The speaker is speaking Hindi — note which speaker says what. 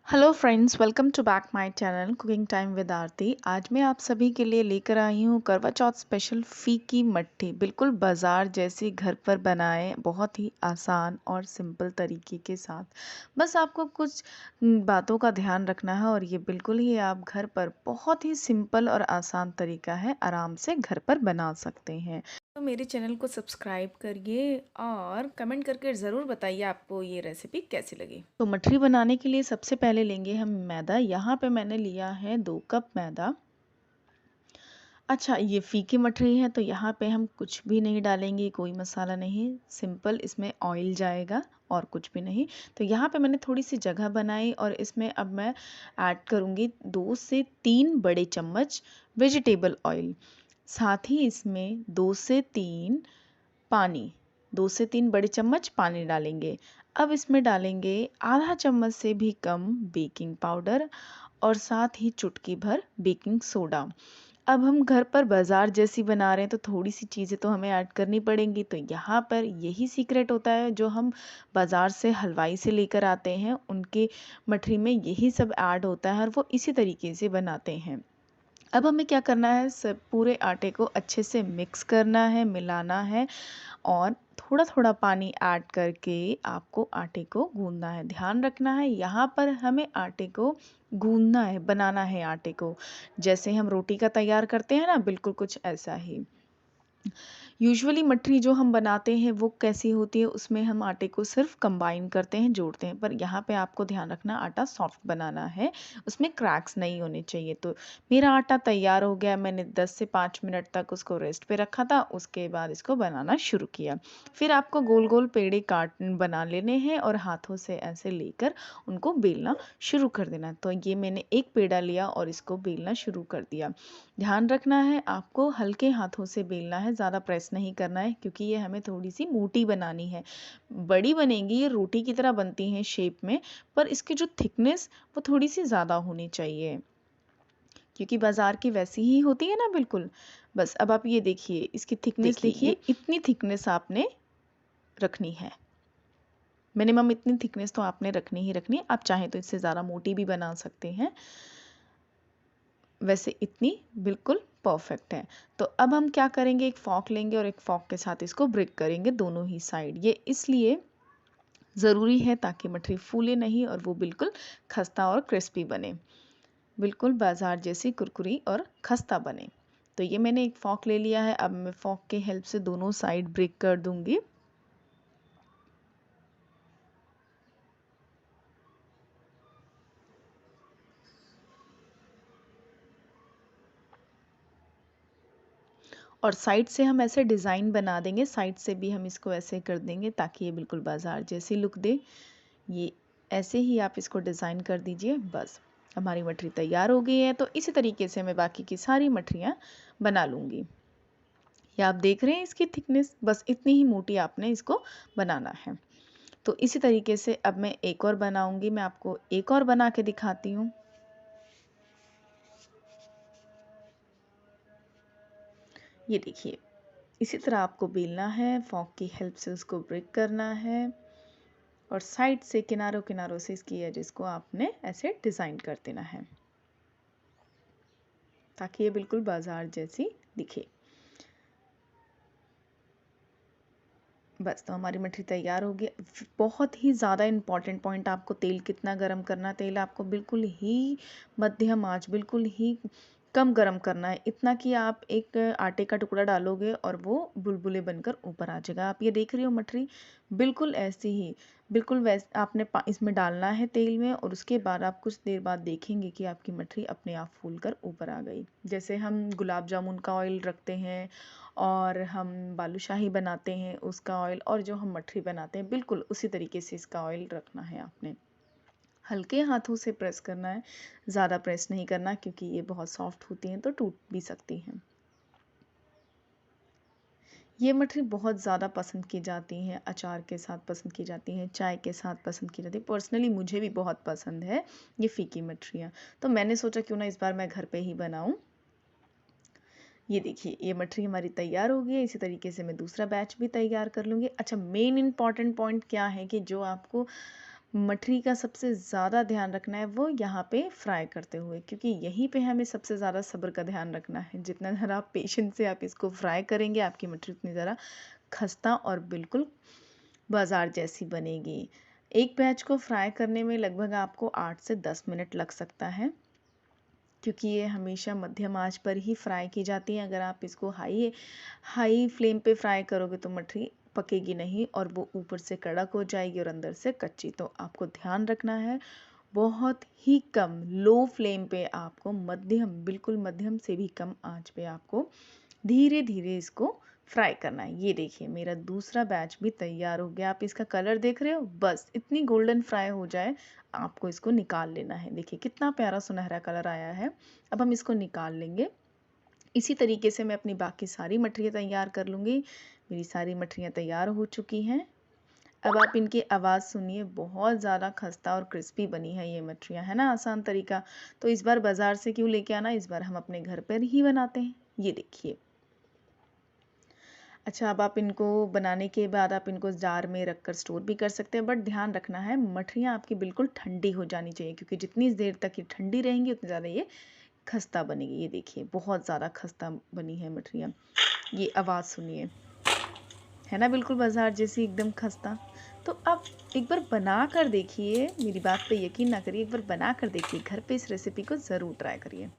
Speaker 1: Hello friends, welcome to back my channel cooking time with Aarti. आज मैं आप सभी के लिए लेकर आई हूँ करवा चौथ स्पेशल फीकी मट्ठी। बिल्कुल बाजार जैसी घर पर बनाए, बहुत ही आसान और सिंपल तरीके के साथ। बस आपको कुछ बातों का ध्यान रखना है और ये बिल्कुल ही आप घर पर बहुत ही सिंपल और आसान तरीका है, आराम से घर पर बना सकते हैं। तो मेरे चैनल को सब्सक्राइब करिए और कमेंट करके ज़रूर बताइए आपको ये रेसिपी कैसी लगी। तो मठरी बनाने के लिए सबसे पहले लेंगे हम मैदा। यहाँ पे मैंने लिया है 2 कप मैदा। अच्छा, ये फीकी मठरी है तो यहाँ पे हम कुछ भी नहीं डालेंगे, कोई मसाला नहीं, सिंपल इसमें ऑयल जाएगा और कुछ भी नहीं। तो यहाँ पे मैंने थोड़ी सी जगह बनाई और इसमें अब मैं ऐड करूँगी 2 से 3 बड़े चम्मच वेजिटेबल ऑयल। साथ ही इसमें 2 से 3 पानी, 2 से 3 बड़े चम्मच पानी डालेंगे। अब इसमें डालेंगे आधा चम्मच से भी कम बेकिंग पाउडर और साथ ही चुटकी भर बेकिंग सोडा। अब हम घर पर बाजार जैसी बना रहे हैं तो थोड़ी सी चीज़ें तो हमें ऐड करनी पड़ेंगी। तो यहाँ पर यही सीक्रेट होता है जो हम बाजार से हलवाई से लेकर आते हैं, उनके मठरी में यही सब ऐड होता है और वो इसी तरीके से बनाते हैं। अब हमें क्या करना है, सब पूरे आटे को अच्छे से मिक्स करना है, मिलाना है और थोड़ा थोड़ा पानी ऐड करके आपको आटे को गूंदना है। ध्यान रखना है यहाँ पर हमें आटे को गूंदना है, बनाना है आटे को। जैसे हम रोटी का तैयार करते हैं ना, बिल्कुल कुछ ऐसा ही। यूजुअली मठरी जो हम बनाते हैं वो कैसी होती है, उसमें हम आटे को सिर्फ कंबाइन करते हैं, जोड़ते हैं। पर यहाँ पे आपको ध्यान रखना, आटा सॉफ्ट बनाना है, उसमें क्रैक्स नहीं होने चाहिए। तो मेरा आटा तैयार हो गया, मैंने 10 से 5 मिनट तक उसको रेस्ट पे रखा था। उसके बाद इसको बनाना शुरू किया। फिर आपको गोल गोल पेड़े बना लेने हैं और हाथों से ऐसे लेकर उनको बेलना शुरू कर देना। तो ये मैंने एक पेड़ा लिया और इसको बेलना शुरू कर दिया। ध्यान रखना है आपको हल्के हाथों से बेलना है, ज़्यादा प्रेस नहीं करना है क्योंकि ये हमें थोड़ी सी मोटी बनानी है। बड़ी बनेगी, ये रोटी की तरह बनती हैं शेप में, पर इसकी जो थिकनेस वो थोड़ी सी ज़्यादा होनी चाहिए क्योंकि बाजार की वैसी ही होती है ना, बिल्कुल। बस अब आप ये देखिए, इसकी थिकनेस देखिए, इतनी थिकनेस आपने रखनी है। मिनिमम इतनी थिकनेस तो आपने रखनी ही रखनी है। आप चाहें तो इससे ज़्यादा मोटी भी बना सकते हैं, वैसे इतनी बिल्कुल परफेक्ट है। तो अब हम क्या करेंगे, एक फॉक लेंगे और एक फॉक के साथ इसको ब्रेक करेंगे दोनों ही साइड। ये इसलिए ज़रूरी है ताकि मठरी फूले नहीं और वो बिल्कुल खस्ता और क्रिस्पी बने, बिल्कुल बाजार जैसी कुरकुरी और खस्ता बने। तो ये मैंने एक फॉक ले लिया है। अब मैं फॉक के हेल्प से दोनों साइड ब्रेक कर दूंगी। और साइड से हम ऐसे डिज़ाइन बना देंगे, साइड से भी हम इसको ऐसे कर देंगे ताकि ये बिल्कुल बाजार जैसी लुक दे। ये ऐसे ही आप इसको डिज़ाइन कर दीजिए। बस हमारी मठरी तैयार हो गई है। तो इसी तरीके से मैं बाकी की सारी मठरियाँ बना लूँगी। ये आप देख रहे हैं इसकी थिकनेस, बस इतनी ही मोटी आपने इसको बनाना है। तो इसी तरीके से अब मैं एक और बनाऊंगी, मैं आपको एक और बना के दिखाती हूँ। ये देखिए, इसी तरह आपको बेलना है, फॉक की हेल्प से उसको ब्रेक करना है और साइड से किनारों किनारों से इसकी एजेस को आपने ऐसे डिज़ाइन कर देना है ताकि ये बिल्कुल बाजार जैसी दिखे। बस, तो हमारी मठरी तैयार होगी। बहुत ही ज़्यादा इम्पॉर्टेंट पॉइंट, आपको तेल कितना गरम करना, तेल आपको बिल्कुल ही मध्यम आंच, बिल्कुल ही कम गरम करना है। इतना कि आप एक आटे का टुकड़ा डालोगे और वो बुलबुले बनकर ऊपर आ जाएगा। आप ये देख रही हो मठरी, बिल्कुल ऐसी ही, बिल्कुल वैसे आपने इसमें डालना है तेल में और उसके बाद आप कुछ देर बाद देखेंगे कि आपकी मठरी अपने आप फूल कर ऊपर आ गई। जैसे हम गुलाब जामुन का ऑयल रखते हैं और हम बालूशाही बनाते हैं उसका ऑयल, और जो हम मठरी बनाते हैं बिल्कुल उसी तरीके से इसका ऑयल रखना है आपने। हल्के हाथों से प्रेस करना है, ज़्यादा प्रेस नहीं करना क्योंकि ये बहुत सॉफ्ट होती हैं तो टूट भी सकती हैं। ये मठरी बहुत ज़्यादा पसंद की जाती हैं, अचार के साथ पसंद की जाती हैं, चाय के साथ पसंद की जाती है। पर्सनली मुझे भी बहुत पसंद है ये फीकी मठरियाँ। तो मैंने सोचा क्यों ना इस बार मैं घर पे ही बनाऊँ। ये देखिए, ये मठरी हमारी तैयार हो गई है। इसी तरीके से मैं दूसरा बैच भी तैयार कर लूँगी। अच्छा, मेन इम्पॉर्टेंट पॉइंट क्या है कि जो आपको मठरी का सबसे ज़्यादा ध्यान रखना है वो यहाँ पे फ्राई करते हुए, क्योंकि यहीं पे हमें सबसे ज़्यादा सब्र का ध्यान रखना है। जितना ज़्यादा आप पेशेंस से आप इसको फ्राई करेंगे, आपकी मठरी उतनी ज़्यादा खस्ता और बिल्कुल बाज़ार जैसी बनेगी। एक बैच को फ्राई करने में लगभग आपको 8 से 10 मिनट लग सकता है, क्योंकि ये हमेशा मध्यम आंच पर ही फ्राई की जाती है। अगर आप इसको हाई हाई फ्लेम पे फ्राई करोगे तो मठरी पकेगी नहीं और वो ऊपर से कड़क हो जाएगी और अंदर से कच्ची। तो आपको ध्यान रखना है, बहुत ही कम लो फ्लेम पे आपको मध्यम, बिल्कुल मध्यम से भी कम आंच पे आपको धीरे धीरे इसको फ्राई करना है। ये देखिए मेरा दूसरा बैच भी तैयार हो गया। आप इसका कलर देख रहे हो, बस इतनी गोल्डन फ्राई हो जाए आपको इसको निकाल लेना है। देखिए कितना प्यारा सुनहरा कलर आया है। अब हम इसको निकाल लेंगे। इसी तरीके से मैं अपनी बाकी सारी मठरियाँ तैयार कर लूँगी। मेरी सारी मठरियाँ तैयार हो चुकी हैं। अब आप इनकी आवाज़ सुनिए, बहुत ज़्यादा खस्ता और क्रिस्पी बनी है ये मठरियाँ, है ना आसान तरीका। तो इस बार बाज़ार से क्यों लेके आना, इस बार हम अपने घर पर ही बनाते हैं। ये देखिए। अच्छा, अब आप इनको बनाने के बाद आप इनको जार में रख कर स्टोर भी कर सकते हैं, बट ध्यान रखना है मठरियाँ आपकी बिल्कुल ठंडी हो जानी चाहिए, क्योंकि जितनी देर तक ये ठंडी रहेंगी उतनी ज़्यादा ये खस्ता बनेगी। ये देखिए बहुत ज़्यादा खस्ता बनी है मठरियाँ। ये आवाज़ सुनिए, है ना बिल्कुल बाज़ार जैसी एकदम खस्ता। तो आप एक बार बना कर देखिए, मेरी बात पे यकीन ना करिए, एक बार बना कर देखिए, घर पे इस रेसिपी को ज़रूर ट्राई करिए।